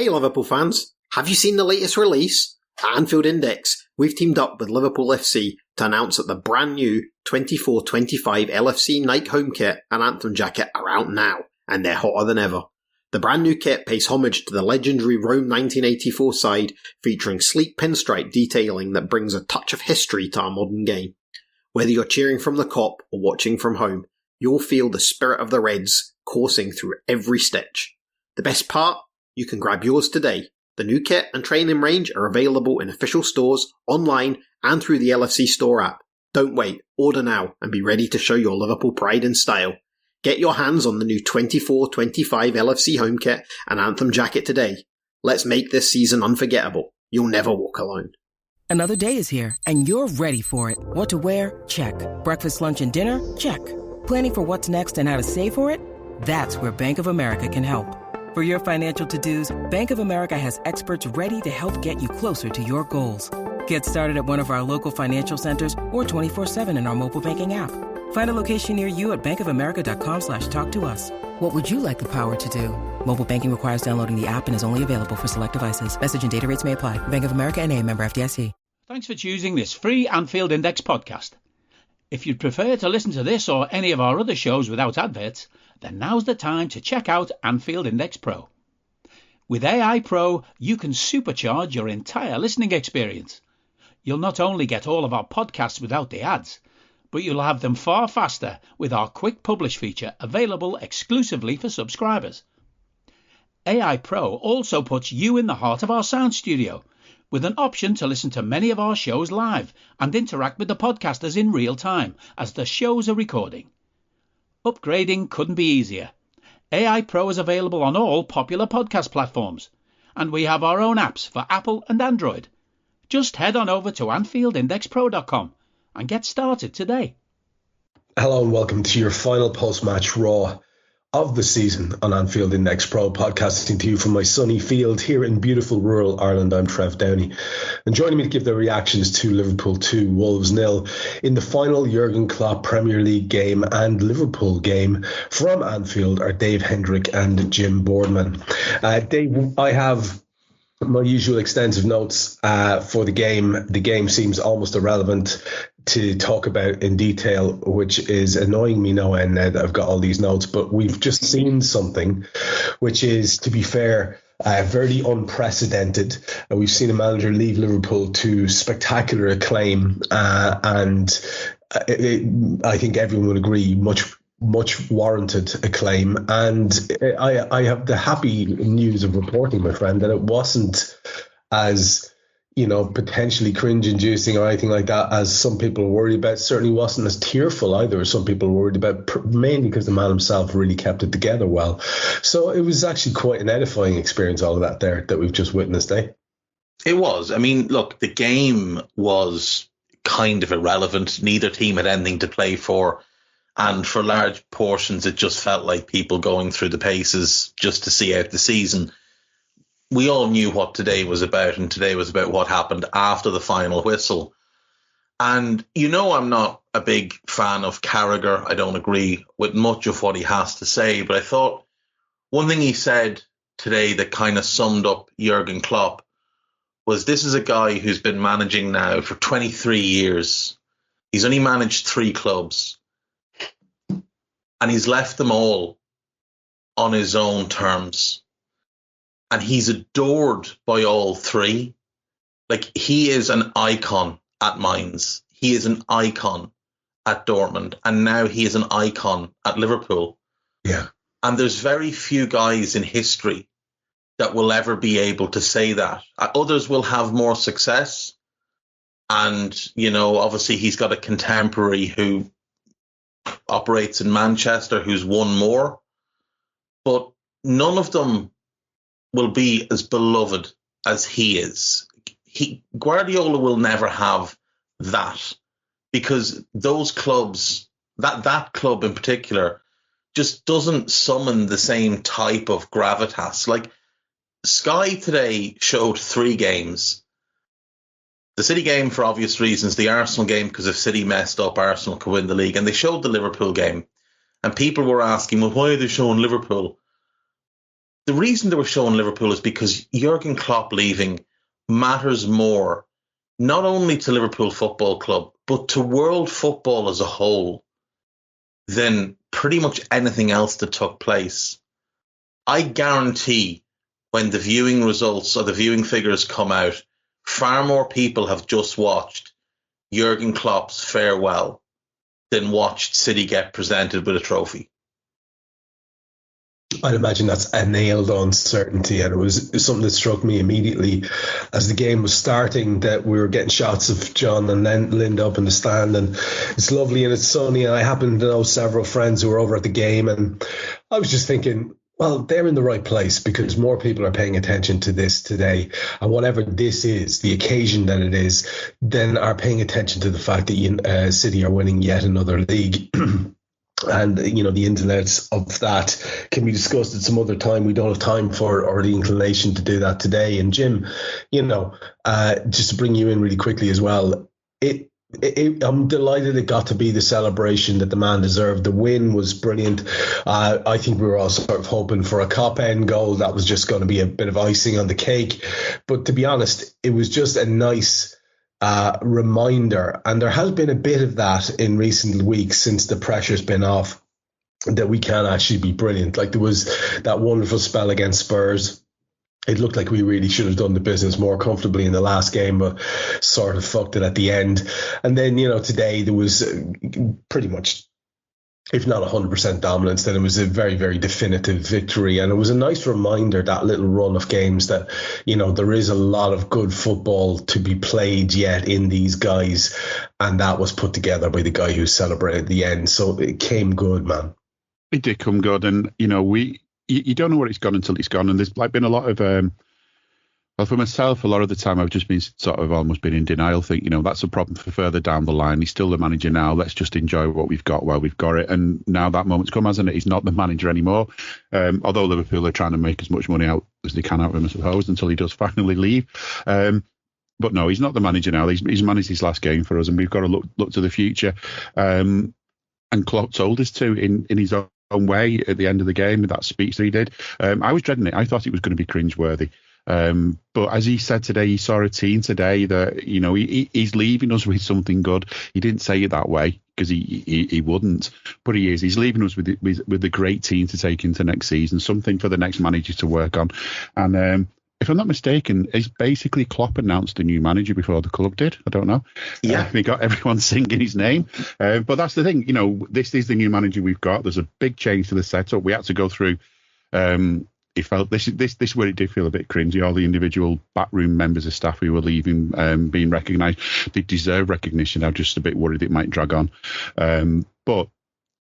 Hey Liverpool fans, have you seen the latest release? At AnfieldIndex, we've teamed up with LiverpoolFC to announce that the brand new 24-25 LFC Nike home kit and anthem jacket are out now, and they're hotter than ever. The brand new kit pays homage to the legendary Rome 1984 side, featuring sleek pinstripe detailing that brings a touch of history to our modern game. Whether you're cheering from the Kop or watching from home, you'll feel the spirit of the Reds coursing through every stitch. The best part? You can grab yours today. The new kit and training range are available in official stores, online, and through the LFC store app. Don't wait, order now and be ready to show your Liverpool pride and style. Get your hands on the new 24-25 LFC home kit and anthem jacket today. Let's make this season unforgettable. You'll never walk alone. Another day is here, and you're ready for it. What to wear? Check. Breakfast, lunch, and dinner? Check. Planning for what's next and how to save for it? That's where Bank of America can help. For your financial to-dos, Bank of America has experts ready to help get you closer to your goals. Get started at one of our local financial centers or 24/7 in our mobile banking app. Find a location near you at bankofamerica.com/talktous. What would you like the power to do? Mobile banking requires downloading the app and is only available for select devices. Message and data rates may apply. Bank of America N.A., member FDIC. Thanks for choosing this free Anfield Index podcast. If you'd prefer to listen to this or any of our other shows without adverts, then now's the time to check out Anfield Index Pro. With AI Pro, you can supercharge your entire listening experience. You'll not only get all of our podcasts without the ads, but you'll have them far faster with our quick publish feature available exclusively for subscribers. AI Pro also puts you in the heart of our sound studio, with an option to listen to many of our shows live and interact with the podcasters in real time as the shows are recording. Upgrading couldn't be easier. AI Pro is available on all popular podcast platforms, and we have our own apps for Apple and Android. Just head on over to AnfieldIndexPro.com and get started today. Hello and welcome to your final post-match Raw of the season on Anfield Index Pro, podcasting to you from my sunny field here in beautiful rural Ireland. I'm Trev Downey, and joining me to give their reactions to Liverpool 2, Wolves 0 in the final Jurgen Klopp Premier League game and Liverpool game from Anfield are Dave Hendrick and Jim Boardman. Dave, I have my usual extensive notes for the game. The game seems almost irrelevant to talk about in detail, which is annoying me no end now that I've got all these notes. But we've just seen something which is, to be fair, very unprecedented. We've seen a manager leave Liverpool to spectacular acclaim, and I think everyone would agree, much warranted acclaim. And I have the happy news of reporting, my friend, that it wasn't as, potentially cringe-inducing or anything like that as some people were worried about. Certainly wasn't as tearful either as some people were worried about, mainly because the man himself really kept it together well. So it was actually quite an edifying experience, all of that there that we've just witnessed, eh? It was. I mean, look, the game was kind of irrelevant. Neither team had anything to play for. And for large portions, it just felt like people going through the paces just to see out the season. We all knew what today was about, and today was about what happened after the final whistle. And I'm not a big fan of Carragher. I don't agree with much of what he has to say, but I thought one thing he said today that kind of summed up Jurgen Klopp was, this is a guy who's been managing now for 23 years. He's only managed 3 clubs. And he's left them all on his own terms. And he's adored by all 3. Like, he is an icon at Mainz. He is an icon at Dortmund. And now he is an icon at Liverpool. Yeah. And there's very few guys in history that will ever be able to say that. Others will have more success. And, obviously he's got a contemporary who operates in Manchester who's won more, but none of them will be as beloved as he is. Guardiola will never have that, because those clubs, that club in particular, just doesn't summon the same type of gravitas. Like, Sky today showed 3 games. The City game for obvious reasons, the Arsenal game because if City messed up, Arsenal could win the league, and they showed the Liverpool game. And people were asking, well, why are they showing Liverpool? the reason they were showing Liverpool is because Jurgen Klopp leaving matters more, not only to Liverpool Football Club, but to world football as a whole, than pretty much anything else that took place. I guarantee when the viewing results or the viewing figures come out, far more people have just watched Jurgen Klopp's farewell than watched City get presented with a trophy. I'd imagine that's a nailed-on certainty, and it was something that struck me immediately as the game was starting, that we were getting shots of John and Linda up in the stand, and it's lovely and it's sunny, and I happen to know several friends who were over at the game, and I was just thinking, well, they're in the right place because more people are paying attention to this today, and whatever this is, the occasion that it is, then are paying attention to the fact that City are winning yet another league. And, the ins and outs of that can be discussed at some other time. We don't have time for or the inclination to do that today. And Jim, just to bring you in really quickly as well, I'm delighted it got to be the celebration that the man deserved. The win was brilliant. I think we were all sort of hoping for a Cop-End goal. That was just going to be a bit of icing on the cake. But to be honest, it was just a nice reminder, and there has been a bit of that in recent weeks since the pressure's been off, that we can actually be brilliant. Like, there was that wonderful spell against Spurs. It looked like we really should have done the business more comfortably in the last game, but sort of fucked it at the end. And then, today there was pretty much, if not 100% dominance, then it was a very, very definitive victory. And it was a nice reminder, that little run of games, that, there is a lot of good football to be played yet in these guys. And that was put together by the guy who celebrated the end. So it came good, man. It did come good. And, you don't know what it's gone until it's gone. And there's been a lot of, well, for myself, a lot of the time I've just been sort of almost been in denial, think, that's a problem for further down the line. He's still the manager now. Let's just enjoy what we've got while we've got it. And now that moment's come, hasn't it? He's not the manager anymore. Although Liverpool are trying to make as much money out as they can out of him, I suppose, until he does finally leave. But no, he's not the manager now. He's managed his last game for us, and we've got to look to the future. And Klopp told us to in his own way at the end of the game with that speech that he did. I was dreading it. I thought it was going to be cringeworthy. But as he said today, he saw a team today that, he's leaving us with something good. He didn't say it that way because he wouldn't, but he is. He's leaving us with a great team to take into next season, something for the next manager to work on. And if I'm not mistaken, it's basically Klopp announced the new manager before the club did. I don't know. Yeah. We got everyone singing his name. But that's the thing, this is the new manager we've got. There's a big change to the setup. We had to go through, it felt, this is where it did feel a bit cringy. All the individual backroom members of staff who were leaving, being recognised. They deserve recognition. I'm just a bit worried it might drag on. But,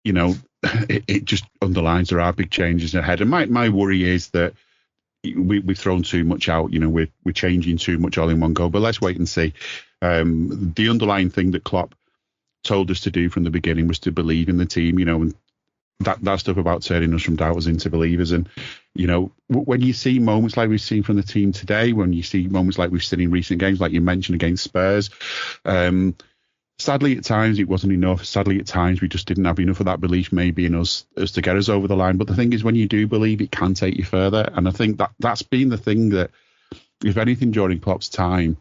it just underlines there are big changes ahead. And my worry is that we've thrown too much out. We're changing too much all in one go. But let's wait and see. The underlying thing that Klopp told us to do from the beginning was to believe in the team. And that stuff about turning us from doubters into believers. And when you see moments like we've seen from the team today, when you see moments like we've seen in recent games, like you mentioned against Spurs, sadly at times it wasn't enough. Sadly at times we just didn't have enough of that belief maybe in us to get us over the line. But the thing is, when you do believe, it can take you further. And I think that's been the thing that, if anything, during Klopp's time,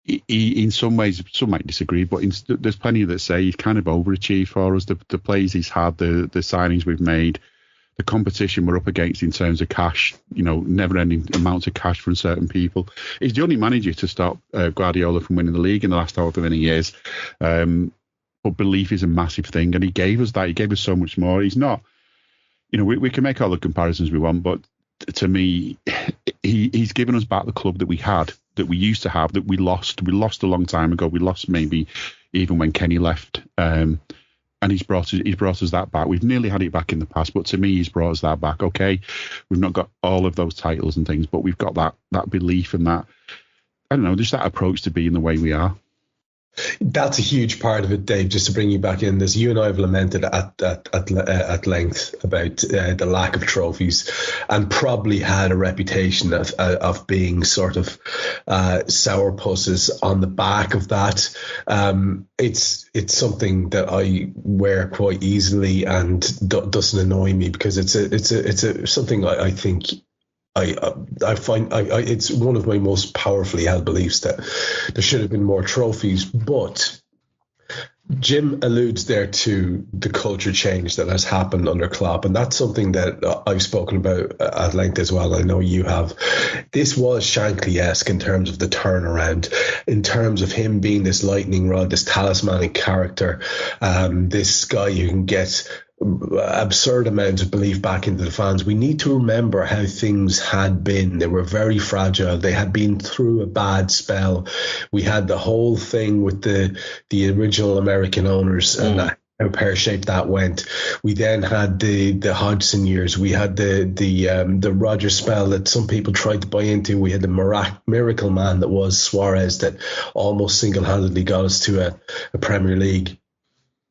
he in some ways, some might disagree, but there's plenty that say he's kind of overachieved for us. The plays he's had, the signings we've made, the competition we're up against in terms of cash, never-ending amounts of cash from certain people. He's the only manager to stop Guardiola from winning the league in the last however many years. But belief is a massive thing, and he gave us that. He gave us so much more. He's not, we can make all the comparisons we want, but to me, he's given us back the club that we had, that we used to have, that we lost. We lost a long time ago. We lost maybe even when Kenny left. And he's brought us that back. We've nearly had it back in the past, but to me, he's brought us that back. Okay, we've not got all of those titles and things, but we've got that belief and that, I don't know, just that approach to being the way we are. That's a huge part of it, Dave. Just to bring you back in this, you and I have lamented at length about the lack of trophies, and probably had a reputation of being sort of sourpusses on the back of that. It's something that I wear quite easily and doesn't annoy me, because it's something I think I find it's one of my most powerfully held beliefs that there should have been more trophies, but Jim alludes there to the culture change that has happened under Klopp, and that's something that I've spoken about at length as well. I know you have. This was Shankly-esque in terms of the turnaround, in terms of him being this lightning rod, this talismanic character, this guy who can get absurd amounts of belief back into the fans. We need to remember how things had been. They were very fragile. They had been through a bad spell. We had the whole thing with the original American owners and how pear-shaped that went. We then had the Hodgson years. We had the Rodgers spell that some people tried to buy into. We had the miracle man that was Suarez that almost single-handedly got us to a Premier League.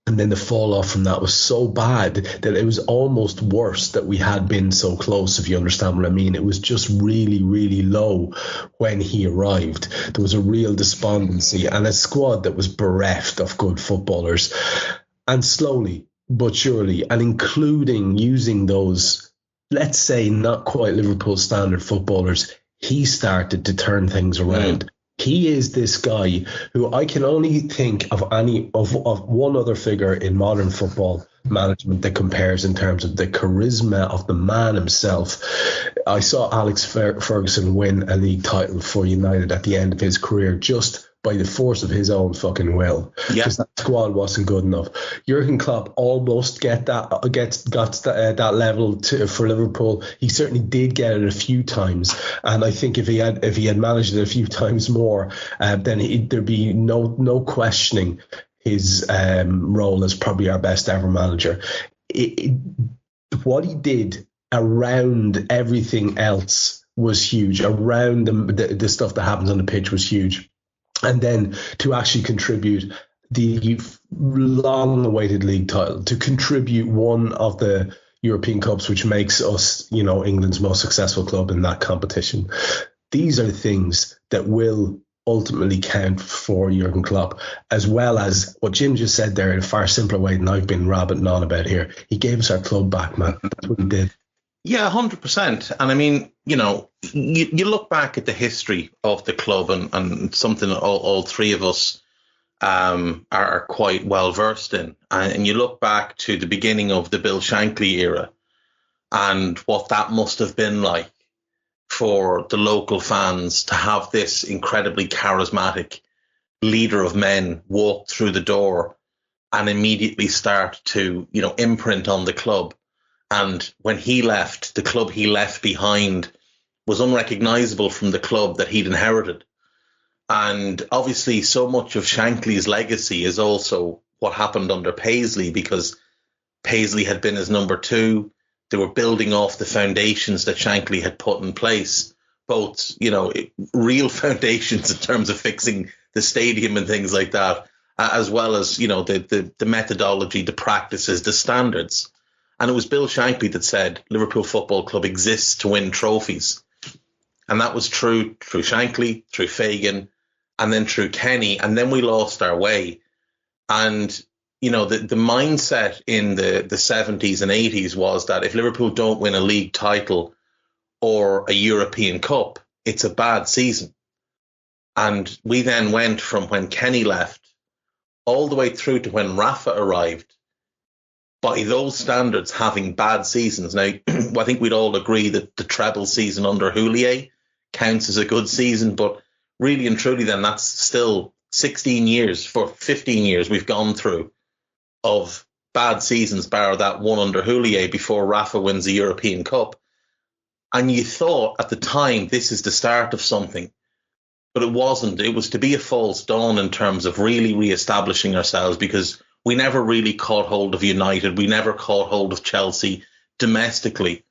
And then the fall off from that was so bad that it was almost worse that we had been so close, if you understand what I mean. It was just really, really low when he arrived. There was a real despondency and a squad that was bereft of good footballers. And slowly but surely, and including using those, let's say, not quite Liverpool standard footballers, he started to turn things around. He is this guy who I can only think of one other figure in modern football management that compares in terms of the charisma of the man himself. I saw Alex Ferguson win a league title for United at the end of his career just by the force of his own fucking will, because that squad wasn't good enough. Jurgen Klopp almost got that level for Liverpool. He certainly did get it a few times, and I think if he had managed it a few times more, then there'd be no questioning his role as probably our best ever manager. What he did around everything else was huge. Around the stuff that happens on the pitch was huge. And then to actually contribute the long-awaited league title, to contribute one of the European Cups, which makes us, England's most successful club in that competition. These are things that will ultimately count for Jurgen Klopp, as well as what Jim just said there in a far simpler way than I've been rabbiting on about here. He gave us our club back, man. That's what he did. Yeah, 100%. And I mean, you look back at the history of the club and something all three of us are quite well versed in. And you look back to the beginning of the Bill Shankly era and what that must have been like for the local fans to have this incredibly charismatic leader of men walk through the door and immediately start to, imprint on the club. And when he left, the club he left behind was unrecognisable from the club that he'd inherited. And obviously so much of Shankly's legacy is also what happened under Paisley, because Paisley had been his number two. They were building off the foundations that Shankly had put in place, both, real foundations in terms of fixing the stadium and things like that, as well as, the methodology, the practices, the standards. And it was Bill Shankly that said Liverpool Football Club exists to win trophies. And that was true through Shankly, through Fagan, and then through Kenny. And then we lost our way. And, the mindset in the 70s and 80s was that if Liverpool don't win a league title or a European Cup, it's a bad season. And we then went from when Kenny left all the way through to when Rafa arrived, by those standards, having bad seasons. Now, I think we'd all agree that the treble season under Houllier counts as a good season, but really and truly then that's still 15 years we've gone through of bad seasons, bar that one under Houllier before Rafa wins the European Cup. And you thought at the time this is the start of something, but it wasn't. It was to be a false dawn in terms of really re-establishing ourselves, because we never really caught hold of United. We never caught hold of Chelsea domestically.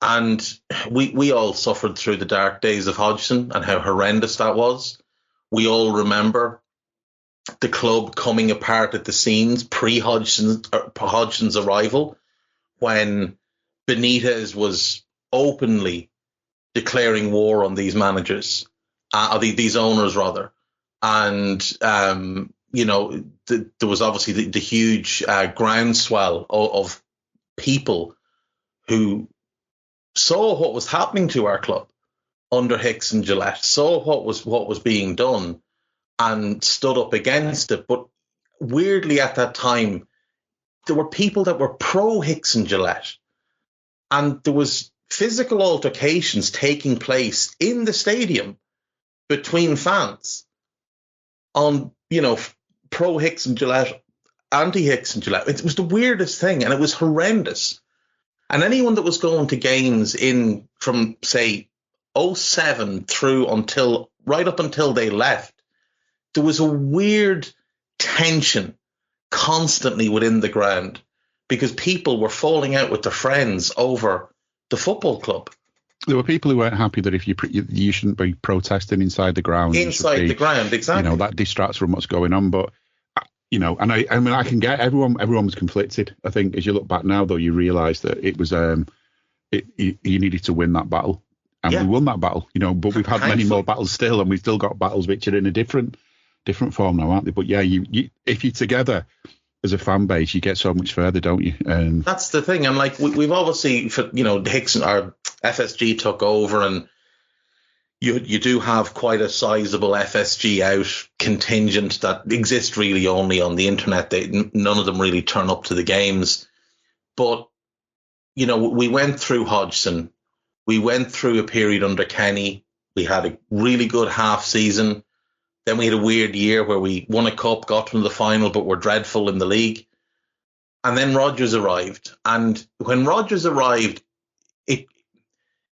And we all suffered through the dark days of Hodgson and how horrendous that was. We all remember the club coming apart at the seams pre-Hodgson's arrival, when Benitez was openly declaring war on these managers, these owners rather. And, there was obviously the huge groundswell of people who saw what was happening to our club under Hicks and Gillette, saw what was being done, and stood up against it. But weirdly, at that time, there were people that were pro Hicks and Gillette, and there was physical altercations taking place in the stadium between fans on, pro Hicks and Gillette, anti Hicks and Gillette. It was the weirdest thing, and it was horrendous. And anyone that was going to games in from, say, 07 right up until they left, there was a weird tension constantly within the ground because people were falling out with their friends over the football club. There were people who weren't happy that if you shouldn't be protesting inside the ground. Inside the ground, exactly. That distracts from what's going on. But and I can get everyone was conflicted. I think as you look back now, though, you realise that it was you needed to win that battle, and we won that battle. But we've had many more battles still, and we've still got battles which are in a different form now, aren't they? But yeah, you if you're together as a fan base, you get so much further, don't you? That's the thing, and like we've obviously, Hicks and our FSG took over, and you do have quite a sizable FSG out contingent that exists really only on the internet. None of them really turn up to the games. But, we went through Hodgson. We went through a period under Kenny. We had a really good half season. Then we had a weird year where we won a cup, got to the final, but were dreadful in the league. And then Rodgers arrived. And when Rodgers arrived,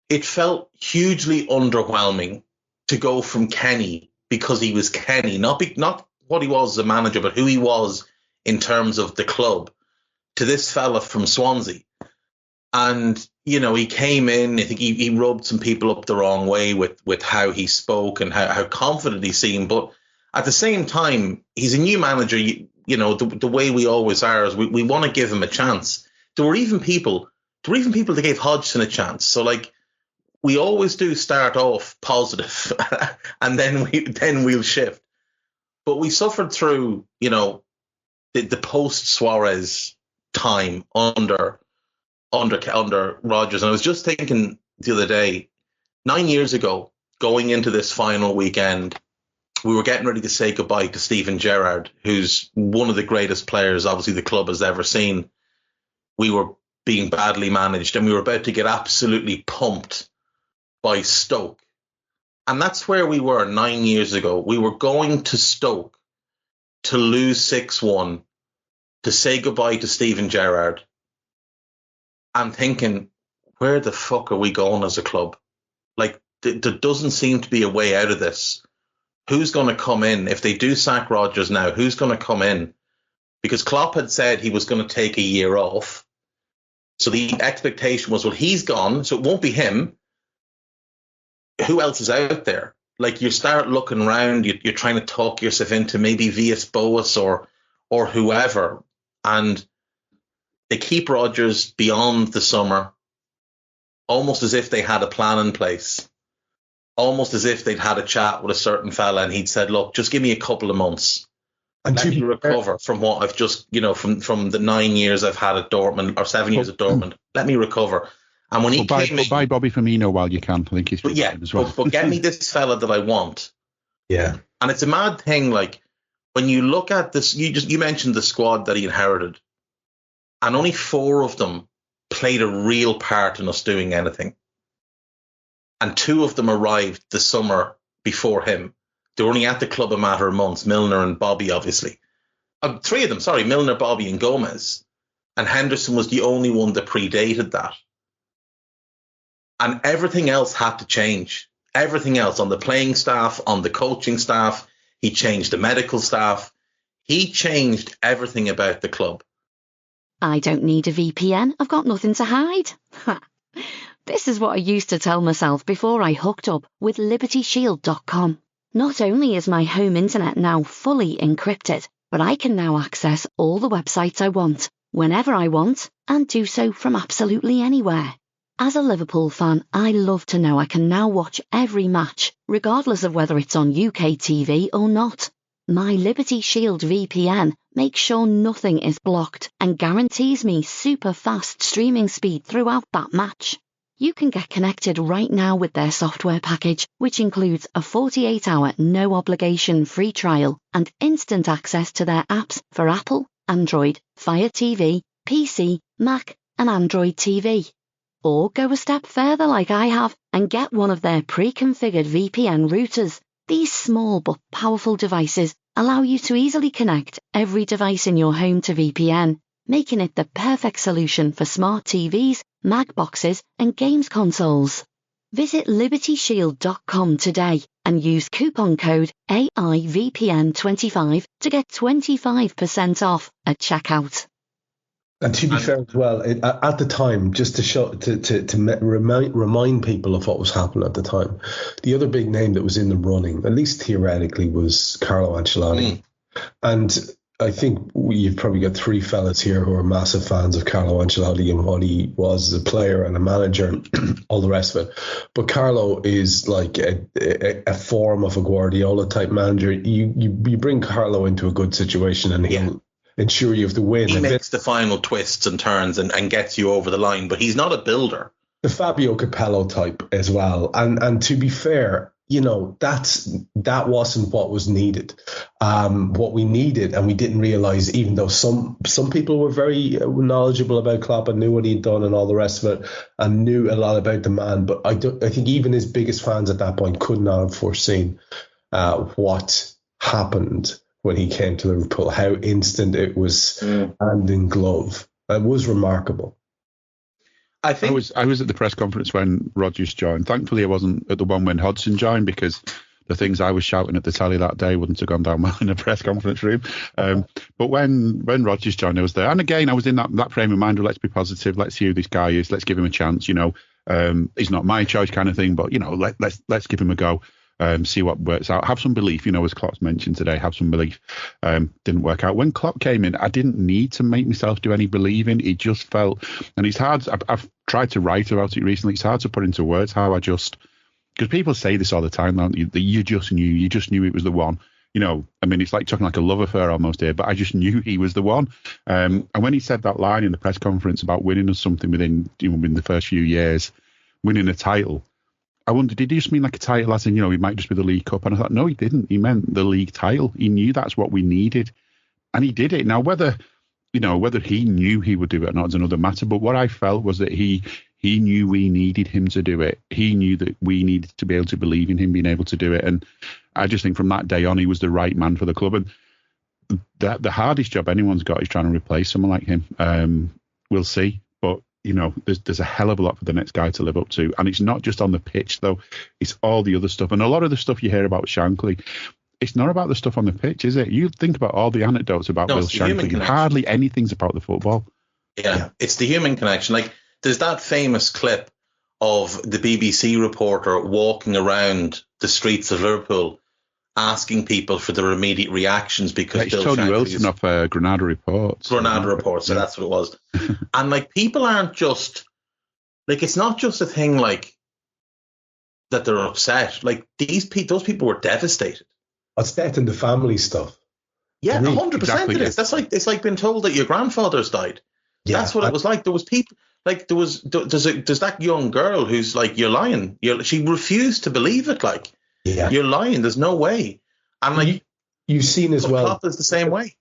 it felt hugely underwhelming to go from Kenny, because he was Kenny, not what he was as a manager, but who he was in terms of the club, to this fella from Swansea. And, he came in, I think he rubbed some people up the wrong way with how he spoke and how confident he seemed. But at the same time, he's a new manager. The way we always are is we want to give him a chance. There were even people that gave Hodgson a chance. So, like, we always do start off positive and then we'll shift. But we suffered through, the post-Suarez time under Rodgers. And I was just thinking the other day, 9 years ago, going into this final weekend, we were getting ready to say goodbye to Steven Gerrard, who's one of the greatest players, obviously, the club has ever seen. We were being badly managed, and we were about to get absolutely pumped by Stoke. And that's where we were 9 years ago. We were going to Stoke to lose 6-1, to say goodbye to Steven Gerrard. I'm thinking, where the fuck are we going as a club? Like, there doesn't seem to be a way out of this. Who's going to come in? If they do sack Rodgers now, who's going to come in? Because Klopp had said he was going to take a year off. So the expectation was, well, he's gone, so it won't be him. Who else is out there? Like, you start looking around, you're trying to talk yourself into maybe Villas-Boas or whoever, and they keep Rodgers beyond the summer, almost as if they had a plan in place, almost as if they'd had a chat with a certain fella and he'd said, look, just give me a couple of months and let me recover from what I've just, from the 9 years I've had at Dortmund, or 7 years at Dortmund. Let me recover. And when he came in, buy Bobby Firmino while you can. I think he's as well. But get me this fella that I want. Yeah. And it's a mad thing. Like, when you look at this, you mentioned the squad that he inherited, and only 4 of them played a real part in us doing anything. And 2 of them arrived the summer before him. They were only at the club a matter of months. Milner and Bobby, obviously. 3 of them, sorry, Milner, Bobby, and Gomez. And Henderson was the only one that predated that. And everything else had to change. Everything else, on the playing staff, on the coaching staff. He changed the medical staff. He changed everything about the club. I don't need a VPN. I've got nothing to hide. This is what I used to tell myself before I hooked up with LibertyShield.com. Not only is my home internet now fully encrypted, but I can now access all the websites I want, whenever I want, and do so from absolutely anywhere. As a Liverpool fan, I love to know I can now watch every match, regardless of whether it's on UK TV or not. My Liberty Shield VPN makes sure nothing is blocked and guarantees me super fast streaming speed throughout that match. You can get connected right now with their software package, which includes a 48-hour no-obligation free trial and instant access to their apps for Apple, Android, Fire TV, PC, Mac and Android TV. Or go a step further like I have and get one of their pre-configured VPN routers. These small but powerful devices allow you to easily connect every device in your home to VPN, making it the perfect solution for smart TVs, Mac boxes and games consoles. Visit LibertyShield.com today and use coupon code AIVPN25 to get 25% off at checkout. And to be fair as well, at the time, just to show remind people of what was happening at the time, the other big name that was in the running, at least theoretically, was Carlo Ancelotti. And I think you've probably got three fellas here who are massive fans of Carlo Ancelotti and what he was as a player and a manager and all the rest of it. But Carlo is like a form of a Guardiola type manager. You bring Carlo into a good situation and he'll ensure you have to win. He makes the final twists and turns and gets you over the line, but he's not a builder. The Fabio Capello type as well. And to be fair, you know, that wasn't what was needed. What we needed, and we didn't realize, even though some people were very knowledgeable about Klopp and knew what he'd done and all the rest of it, and knew a lot about the man. But I think even his biggest fans at that point could not have foreseen what happened when he came to Liverpool, how instant it was, hand in glove. It was remarkable. I was at the press conference when Rodgers joined. Thankfully, I wasn't at the one when Hodgson joined, because the things I was shouting at the telly that day wouldn't have gone down well in a press conference room. But when Rodgers joined, I was there. And again, I was in that frame of mind of let's be positive, let's see who this guy is, let's give him a chance. You know, he's not my choice kind of thing, but, you know, let's give him a go. See what works out. Have some belief, you know, as Klopp's mentioned today, have some belief. Didn't work out. When Klopp came in, I didn't need to make myself do any believing. It just felt, and it's hard, I've tried to write about it recently, it's hard to put into words how because people say this all the time, don't you, that you just knew it was the one. You know, I mean, it's like talking like a love affair almost here, but I just knew he was the one. And when he said that line in the press conference about winning us something within the first few years, winning a title, I wondered, did he just mean like a title as in, you know, it might just be the League Cup? And I thought, no, he didn't. He meant the league title. He knew that's what we needed. And he did it. Now, whether he knew he would do it or not is another matter. But what I felt was that he knew we needed him to do it. He knew that we needed to be able to believe in him being able to do it. And I just think from that day on, he was the right man for the club. And the hardest job anyone's got is trying to replace someone like him. We'll see. But, you know, there's a hell of a lot for the next guy to live up to. And it's not just on the pitch, though. It's all the other stuff. And a lot of the stuff you hear about Shankly, it's not about the stuff on the pitch, is it? You think about all the anecdotes about Will Shankly, hardly anything's about the football. Yeah, it's the human connection. Like, there's that famous clip of the BBC reporter walking around the streets of Liverpool asking people for their immediate reactions because it's Tony Wilson of Granada Reports. So that's what it was. And like, people aren't just like, it's not just a thing like that they're upset. Like, those people were devastated. It's death in the family stuff. Yeah, 100% it is. That's like, it's like being told that your grandfather's died. Yeah, that's what it was like. There was people like there's that young girl who's like, you're lying. She refused to believe it. Like, you're lying. There's no way. And like, you've seen as well. Klopp is the same way.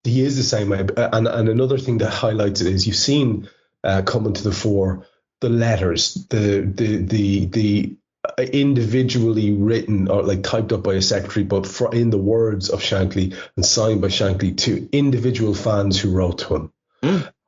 He is the same way. And another thing that highlights it is you've seen coming to the fore the letters, the individually written or like typed up by a secretary, but in the words of Shankly and signed by Shankly to individual fans who wrote to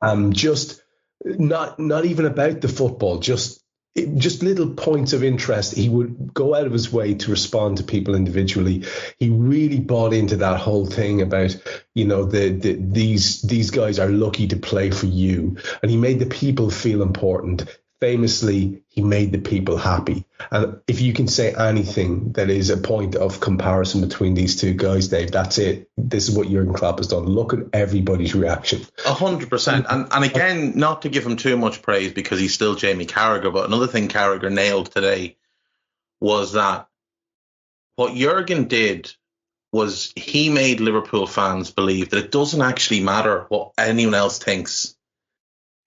him. Just not even about the football, just little points of interest. He would go out of his way to respond to people individually. He really bought into that whole thing about, you know, these guys are lucky to play for you, and he made the people feel important. Famously, he made the people happy. And if you can say anything that is a point of comparison between these two guys, Dave, that's it. This is what Jurgen Klopp has done. Look at everybody's reaction. 100%. And again, not to give him too much praise because he's still Jamie Carragher, but another thing Carragher nailed today was that what Jurgen did was he made Liverpool fans believe that it doesn't actually matter what anyone else thinks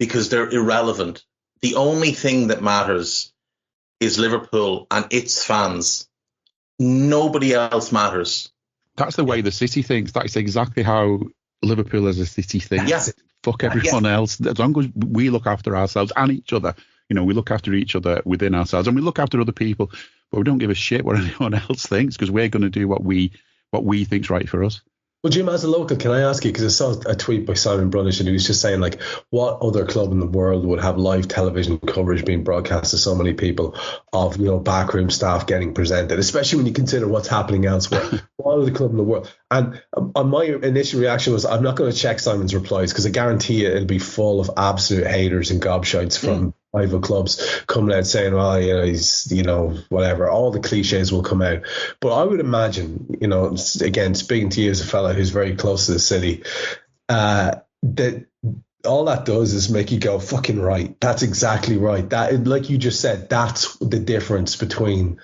because they're irrelevant. the only thing that matters is Liverpool and its fans. Nobody else matters. That's the way the city thinks. That's exactly how Liverpool as a city thinks. Yeah. Fuck everyone else. As long as we look after ourselves and each other, we look after each other within ourselves, and we look after other people, but we don't give a shit what anyone else thinks, because we're going to do what we think's right for us. Well, Jim, as a local, can I ask you, because I saw a tweet by Simon Brunish, and he was just saying, like, what other club in the world would have live television coverage being broadcast to so many people of, backroom staff getting presented, especially when you consider what's happening elsewhere? What other club in the world? And my initial reaction was, I'm not going to check Simon's replies, because I guarantee you it'll be full of absolute haters and gobshites from rival clubs coming out saying, well, he's, whatever. All the cliches will come out. But I would imagine, again, speaking to you as a fella who's very close to the city, that all that does is make you go, fucking right. That's exactly right. That, like you just said, that's the difference between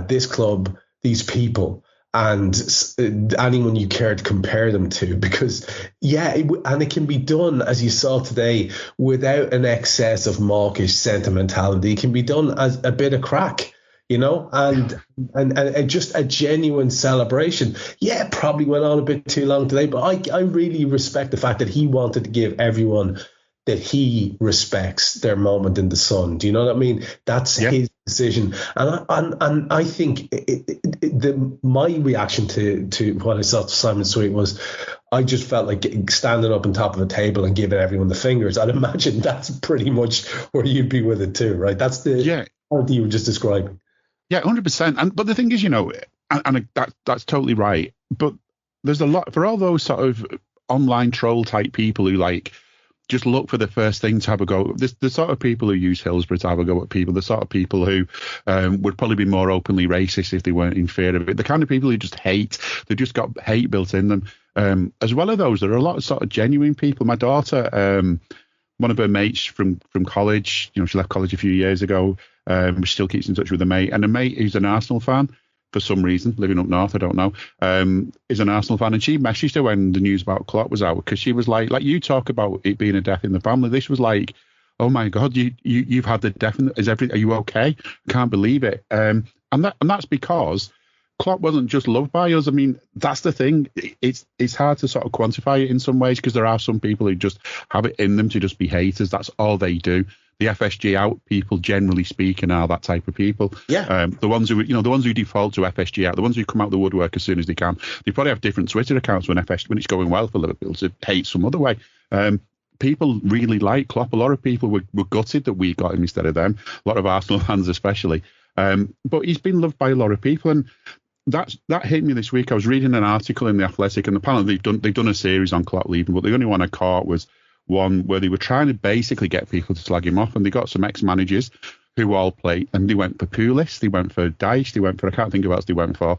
this club, these people, and anyone you care to compare them to, because and it can be done, as you saw today, without an excess of mawkish sentimentality. It can be done as a bit of crack, and just a genuine celebration. Yeah, it probably went on a bit too long today, but I really respect the fact that he wanted to give everyone that he respects their moment in the sun. Do you know what I mean? That's his decision. And I think my reaction to what I saw to Simon's tweet was, I just felt like standing up on top of a table and giving everyone the fingers. I'd imagine that's pretty much where you'd be with it too, right? That's the quality you were just describing. Yeah, 100%. But the thing is, and that's totally right. But there's a lot for all those sort of online troll type people who just look for the first thing to have a go. The sort of people who use Hillsborough to have a go at people, the sort of people who would probably be more openly racist if they weren't in fear of it, the kind of people who just hate, they've just got hate built in them. As well as those, there are a lot of sort of genuine people. My daughter, one of her mates from college, she left college a few years ago, she still keeps in touch with a mate, and a mate who's an Arsenal fan, for some reason, living up north, I don't know, is an Arsenal fan. And she messaged her when the news about Klopp was out, because she was like you talk about it being a death in the family. This was like, oh my God, you've had the death. Are you okay? Can't believe it. And that's because Klopp wasn't just loved by us. I mean, that's the thing. It's hard to sort of quantify it in some ways, because there are some people who just have it in them to just be haters. That's all they do. The FSG out people, generally speaking, are that type of people. Yeah. The ones who default to FSG out, the ones who come out the woodwork as soon as they can. They probably have different Twitter accounts when it's going well for Liverpool to hate some other way. People really like Klopp. A lot of people were gutted that we got him instead of them. A lot of Arsenal fans especially. But he's been loved by a lot of people, and that hit me this week. I was reading an article in The Athletic, and apparently they've done a series on Klopp leaving, but the only one I caught was one where they were trying to basically get people to slag him off, and they got some ex-managers who all played, and they went for Pulis, they went for Dyche, they went for, I can't think of what else they went for,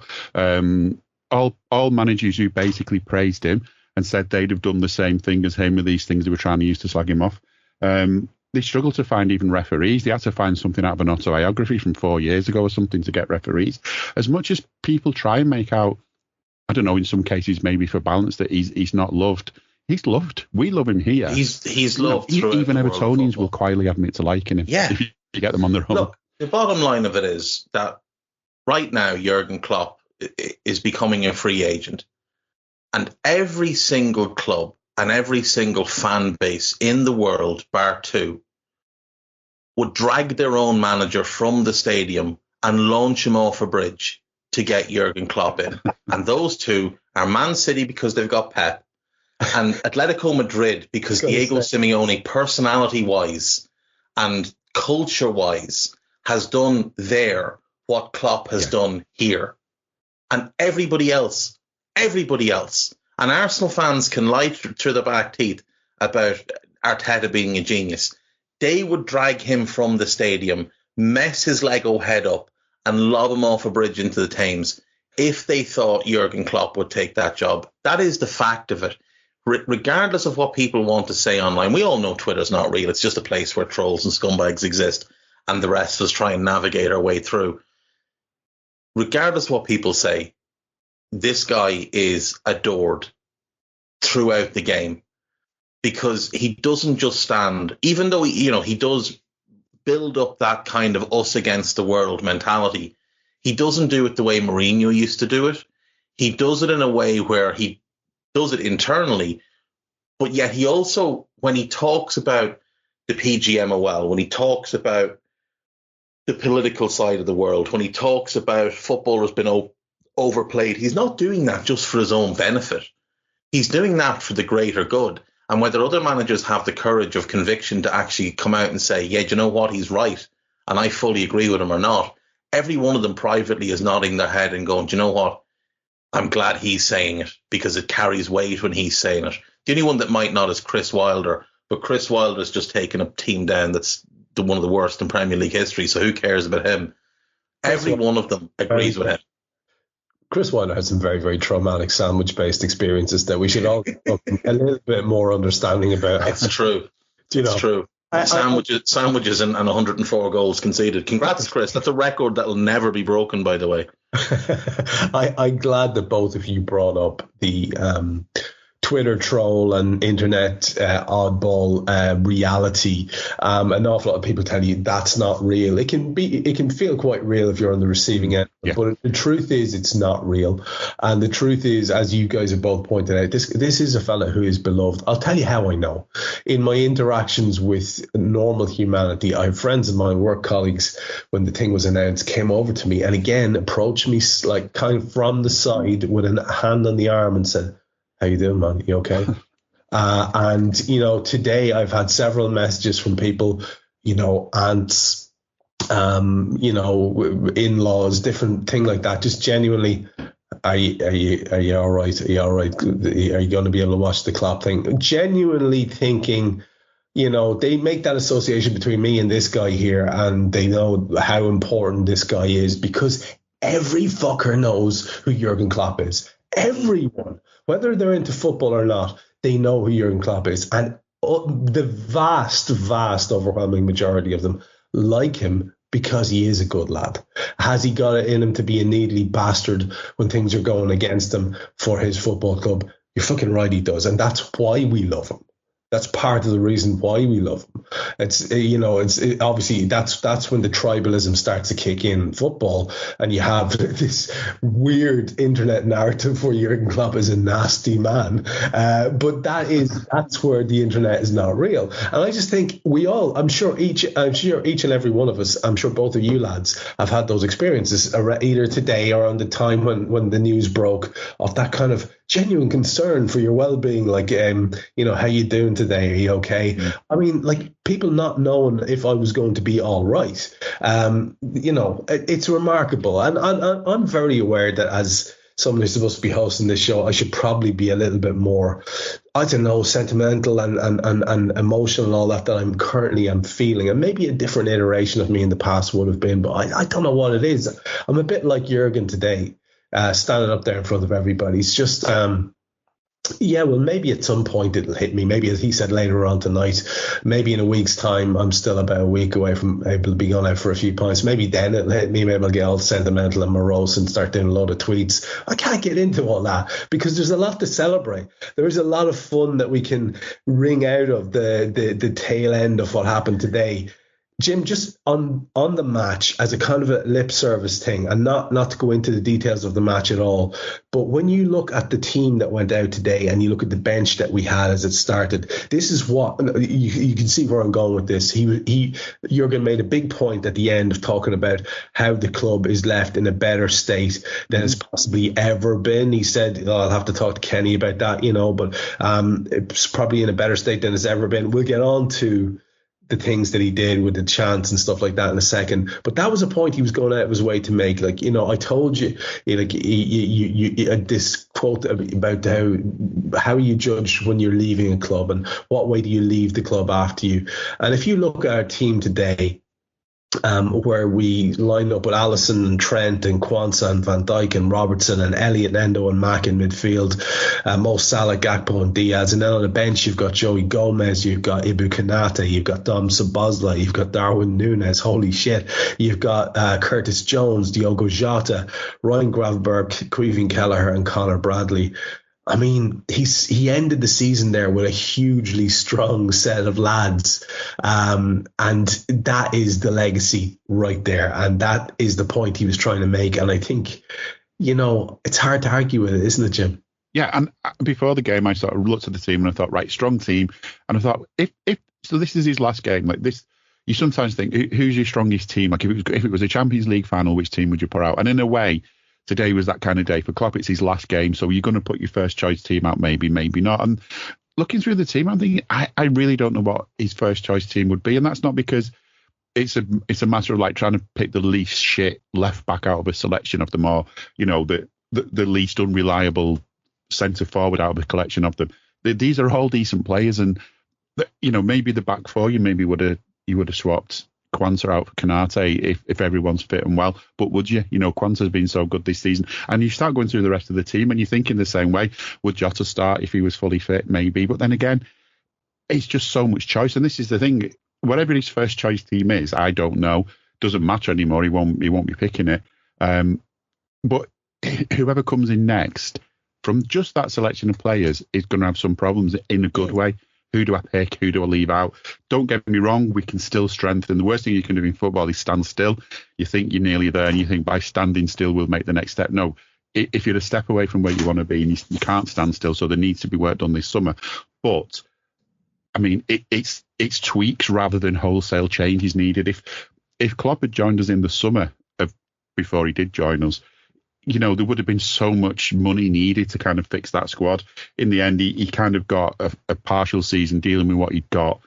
all managers who basically praised him and said they'd have done the same thing as him with these things they were trying to use to slag him off. They struggled to find even referees. They had to find something out of an autobiography from 4 years ago or something to get referees. As much as people try and make out, I don't know, in some cases maybe for balance, that he's not loved, he's loved. We love him here. He's loved. Even Evertonians will quietly admit to liking him. Yeah. If you get them on their own. Look, the bottom line of it is that right now Jurgen Klopp is becoming a free agent, and every single club and every single fan base in the world, bar two, would drag their own manager from the stadium and launch him off a bridge to get Jurgen Klopp in. And those two are Man City because they've got Pep, and Atletico Madrid because Diego Simeone, personality-wise and culture-wise, has done there what Klopp has done here. And everybody else, and Arsenal fans can lie through their back teeth about Arteta being a genius. They would drag him from the stadium, mess his Lego head up, and lob him off a bridge into the Thames if they thought Jurgen Klopp would take that job. That is the fact of it. Regardless of what people want to say online, we all know Twitter's not real. It's just a place where trolls and scumbags exist, and the rest of us try and navigate our way through. Regardless of what people say, this guy is adored throughout the game, because he doesn't just stand, even though he does build up that kind of us against the world mentality. He doesn't do it the way Mourinho used to do it. He does it in a way where he does it internally, but yet he also, when he talks about the PGMOL, when he talks about the political side of the world, when he talks about football has been overplayed, he's not doing that just for his own benefit. He's doing that for the greater good. And whether other managers have the courage of conviction to actually come out and say, yeah, do you know what, he's right, and I fully agree with him or not, every one of them privately is nodding their head and going, do you know what, I'm glad he's saying it, because it carries weight when he's saying it. The only one that might not is Chris Wilder, but Chris Wilder's just taken a team down that's one of the worst in Premier League history, so who cares about him? Every one of them agrees with him. Chris Wilder had some very, very traumatic sandwich-based experiences that we should all get a little bit more understanding about. It's true. It's true. Sandwiches and 104 goals conceded. Congrats, Chris. That's a record that will never be broken, by the way. I'm glad that both of you brought up the Twitter troll and internet oddball reality. An awful lot of people tell you that's not real. It can feel quite real if you're on the receiving end, but the truth is it's not real. And the truth is, as you guys have both pointed out, this is a fella who is beloved. I'll tell you how I know. In my interactions with normal humanity, I have friends of mine, work colleagues, when the thing was announced, came over to me and again approached me like kind of from the side with a hand on the arm and said, how you doing, man? You okay? And, today I've had several messages from people, aunts, in-laws, different thing like that. Just genuinely, are you all right? Are you all right? Are you going to be able to watch the Klopp thing? Genuinely thinking, they make that association between me and this guy here, and they know how important this guy is because every fucker knows who Jurgen Klopp is. Everyone. Whether they're into football or not, they know who Jurgen Klopp is. And the vast, overwhelming majority of them like him because he is a good lad. Has he got it in him to be a needly bastard when things are going against him for his football club? You're fucking right, he does. And that's why we love him. That's part of the reason why we love him. Obviously that's when the tribalism starts to kick in football, and you have this weird internet narrative where Jurgen Klopp is a nasty man. But that's where the internet is not real. And I just think I'm sure each and every one of us, I'm sure both of you lads have had those experiences either today or on the time when the news broke of that kind of genuine concern for your well-being, like, how you doing today? Are you okay? Mm. I mean, like, people not knowing if I was going to be all right. It's remarkable. And I'm very aware that as someone who's supposed to be hosting this show, I should probably be a little bit more, I don't know, sentimental and emotional and all that I'm currently feeling. And maybe a different iteration of me in the past would have been, but I don't know what it is. I'm a bit like Jurgen today. Standing up there in front of everybody. It's just, maybe at some point it'll hit me. Maybe, as he said, later on tonight, maybe in a week's time, I'm still about a week away from able to be gone out for a few pints. Maybe then it'll hit me. Maybe I'll get all sentimental and morose and start doing a lot of tweets. I can't get into all that because there's a lot to celebrate. There is a lot of fun that we can wring out of the tail end of what happened today. Jim, just on the match as a kind of a lip service thing, and not to go into the details of the match at all, but when you look at the team that went out today and you look at the bench that we had as it started, this is what you can see where I'm going with this. Jurgen made a big point at the end of talking about how the club is left in a better state than it's possibly ever been. He said, I'll have to talk to Kenny about that, but it's probably in a better state than it's ever been. We'll get on to the things that he did with the chants and stuff like that in a second, but that was a point he was going out of his way to make. Like, I told you, like, you this quote about how you judge when you're leaving a club and what way do you leave the club after you. And if you look at our team today, where we line up with Alisson and Trent and Kwanzaa and Van Dijk and Robertson and Elliott, Endo and Mack in midfield, Mo Salah, Gakpo and Diaz, and then on the bench you've got Joey Gomez, you've got Ibu Kanate, you've got Dom Szoboszlai, you've got Darwin Núñez, holy shit, you've got Curtis Jones, Diogo Jota, Ryan Gravenberch, Kevin Kelleher and Conor Bradley. I mean, he ended the season there with a hugely strong set of lads. And that is the legacy right there. And that is the point he was trying to make. And I think, it's hard to argue with it, isn't it, Jim? Yeah, and before the game, I sort of looked at the team and I thought, right, strong team. And I thought, if so this is his last game, like this, you sometimes think, who's your strongest team? Like if it was a Champions League final, which team would you put out? And in a way, today was that kind of day for Klopp. It's his last game, so you're going to put your first choice team out, maybe not. And looking through the team, I'm thinking, I really don't know what his first choice team would be, and that's not because it's a matter of like trying to pick the least shit left back out of a selection of them, or the least unreliable centre forward out of a collection of them. These are all decent players, and maybe the back four you would have swapped Quanta out for Konate if everyone's fit and well, but would you? Quanta's been so good this season, and you start going through the rest of the team and you think in the same way, would Jota start if he was fully fit? Maybe, but then again, it's just so much choice, and this is the thing, whatever his first choice team is, I don't know, doesn't matter anymore, he won't be picking it, but whoever comes in next from just that selection of players is going to have some problems in a good way. Who do I pick? Who do I leave out? Don't get me wrong, we can still strengthen. The worst thing you can do in football is stand still. You think you're nearly there and you think by standing still we'll make the next step. No, if you're a step away from where you want to be and you can't stand still, so there needs to be work done this summer. But, I mean, it's tweaks rather than wholesale changes needed. If Klopp had joined us in the summer before he did join us, there would have been so much money needed to kind of fix that squad. In the end, he kind of got a partial season dealing with what he'd got,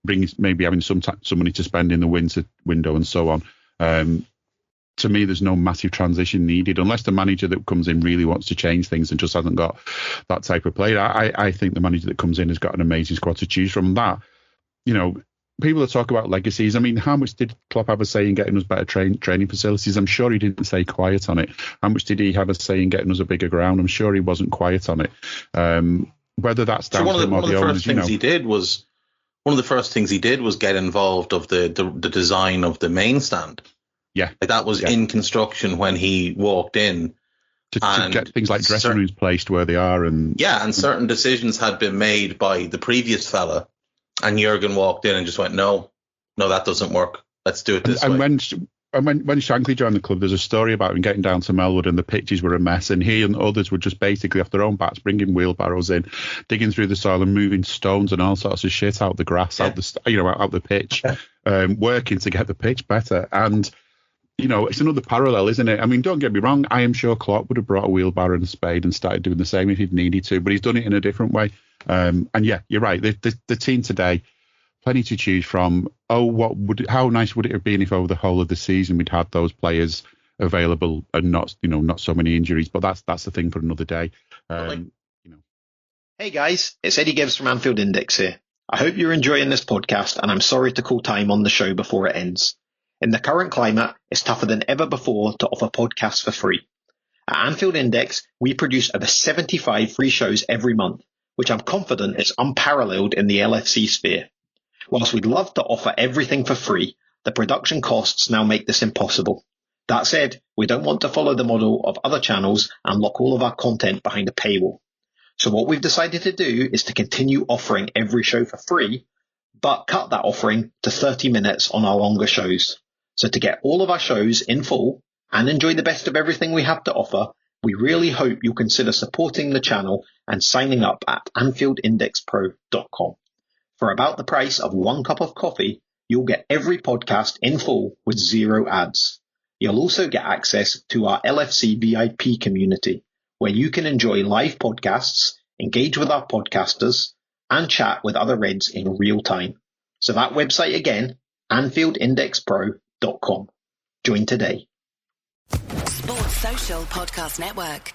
maybe having some money to spend in the winter window and so on. To me, there's no massive transition needed unless the manager that comes in really wants to change things and just hasn't got that type of player. I think the manager that comes in has got an amazing squad to choose from. That, people that talk about legacies, I mean, how much did Klopp have a say in getting us better training facilities? I'm sure he didn't say quiet on it. How much did he have a say in getting us a bigger ground? I'm sure he wasn't quiet on it. Whether that's down to him or the owners, one of the first things he did was get involved of the design of the main stand. Yeah, that was in construction when he walked in. To get things like dressing rooms placed where they are, and certain decisions had been made by the previous fella. And Jurgen walked in and just went, no, that doesn't work. Let's do it this way. And when Shankly joined the club, there's a story about him getting down to Melwood and the pitches were a mess. And he and others were just basically off their own backs, bringing wheelbarrows in, digging through the soil and moving stones and all sorts of shit out the grass, out the pitch, working to get the pitch better. And, it's another parallel, isn't it? I mean, don't get me wrong. I am sure Klopp would have brought a wheelbarrow and a spade and started doing the same if he'd needed to, but he's done it in a different way. And yeah, you're right. The team today, plenty to choose from. How nice would it have been if over the whole of the season we'd had those players available and not so many injuries? But that's the thing for another day. Hey guys, it's Eddie Gibbs from Anfield Index here. I hope you're enjoying this podcast, and I'm sorry to call time on the show before it ends. In the current climate, it's tougher than ever before to offer podcasts for free. At Anfield Index, we produce over 75 free shows every month, which I'm confident is unparalleled in the LFC sphere. Whilst we'd love to offer everything for free, the production costs now make this impossible. That said, we don't want to follow the model of other channels and lock all of our content behind a paywall. So what we've decided to do is to continue offering every show for free, but cut that offering to 30 minutes on our longer shows. So to get all of our shows in full and enjoy the best of everything we have to offer, we really hope you'll consider supporting the channel and signing up at AnfieldIndexPro.com. For about the price of one cup of coffee, you'll get every podcast in full with 0 ads. You'll also get access to our LFC VIP community, where you can enjoy live podcasts, engage with our podcasters, and chat with other Reds in real time. So that website again, AnfieldIndexPro.com. Join today. Sports Social Podcast Network.